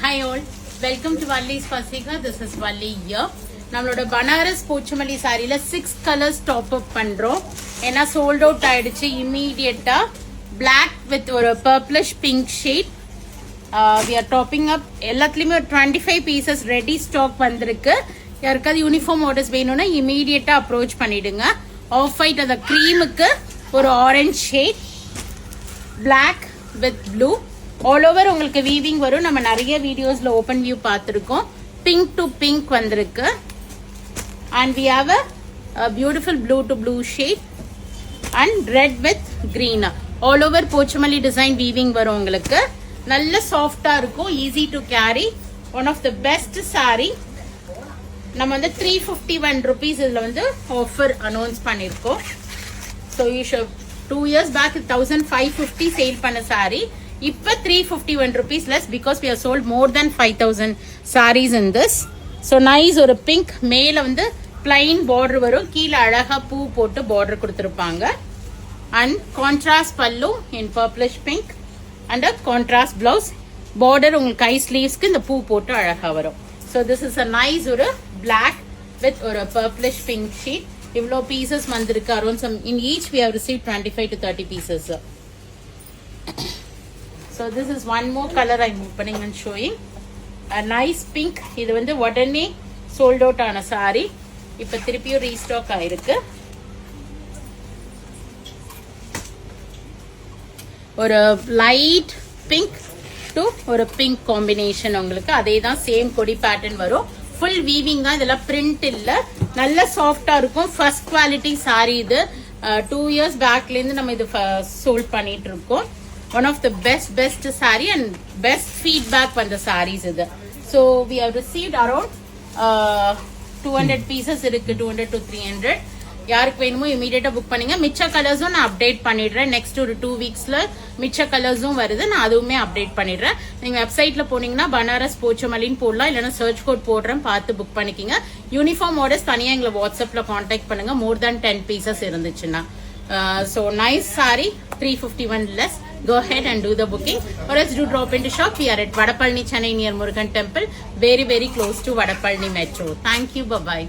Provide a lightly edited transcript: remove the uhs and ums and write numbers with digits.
Hi all, welcome to Valli's Fasika. This is Valli here. நம்மளோட பனாரஸ் போச்சமல்லி சாரியில 6 colours top up பண்றோம். ஏன்னா sold out ஆயிடுச்சு இமீடியட்டா. Black with ஒரு purplish pink shade. We are topping up எல்லாத்துலயுமே 25 pieces ready stock வந்திருக்கு. யாருக்காவது யூனிஃபார்ம் ஆர்டர்ஸ் வேணும்னா இமீடியட்டா அப்ரோச் பண்ணிடுங்க. ஆஃப் ஒயிட் அந்த க்ரீமுக்கு ஒரு orange shade, Black with blue. All over உங்களுக்கு வீவிங் வரும். நம்ம நிறைய வீடியோஸ்ல ஓபன் வியூ பார்த்துருக்கோம். பிங்க் டு பிங்க் வந்திருக்கு. And we have a beautiful blue to blue shade and red with green. All over Pochampally design weaving வரும் உங்களுக்கு. நல்ல சாஃப்டா இருக்கும், easy to carry. One of the best sari. நம்ம வந்து 351 rupees இதுல வந்து ஆஃபர் அனௌன்ஸ் பண்ணிருக்கோம். So you should 2 years back 1550 sale பண்ண சாரி இப்ப 351 rupees less because we have sold more than 5000 sarees in this. So nice ஒரு pink. மேல வந்து plain border வரும், கீழ அழகா பூ போட்டு border கொடுத்திருப்பாங்க. And contrast pallu in purplish pink and a contrast blouse. Border உங்களுக்கு கை ஸ்லீவ்ஸ்க்கு இந்த பூ போட்டு அழகா வரும். So this is a nice ஒரு black with ஒரு purplish pink sheet. இவ்ளோ pieces வந்திருக்கு. Around some in each we have received 25 to 30 pieces. So this is one more color I'm opening and showing. A nice pink. இது வந்து உடனே sold out ஆன saree. இப்ப திருப்பியும் restock ஆயிருக்கு. ஒரு light pink to ஒரு pink combination உங்களுக்கு. அதே தான் சேம் கொடி பேட்டர்ன் வரும். ஃபுல் வீவிங் தான், இதெல்லாம் பிரிண்ட் இல்ல. நல்ல சாஃப்டா இருக்கும். ஃபர்ஸ்ட் குவாலிட்டி saree இது. 2 years பேக்ல இருந்து நம்ம இது சோல்ட் பண்ணிட்டு இருக்கோம். One of the best saree and best feedback from the sarees is. So we have received around 200 pieces irukku, 200 to 300. யாருக்கு வேணுமோ இமீடியட்டா புக் பண்ணுங்க. மிச்ச கலர்ஸும் நான் அப்டேட் பண்ணிடுறேன். நெக்ஸ்ட் ஒரு 2 weeksல மிச்ச கலர்ஸும் வருது, நான் அதுவுமே அப்டேட் பண்ணிடுறேன். நீங்க வெப்சைட்ல போனீங்கன்னா பனாரஸ் போச்சமல்லின்னு போடலாம், இல்லைன்னா சர்ச் கோட் போடுறேன், பார்த்து புக் பண்ணிக்கிங்க. யூனிஃபார்ம் ஆர்டர்ஸ் தனியா எங்களை வாட்ஸ்அப்ல கான்டாக்ட் பண்ணுங்க. மோர் than 10 pieces இருந்துச்சுன்னா. So nice saree, 351 less. Go ahead and do the booking, or else do drop into shop. We are at Vadapalani, Chennai, near Murugan Temple, very close to Vadapalani Metro. Thank you. Bye bye.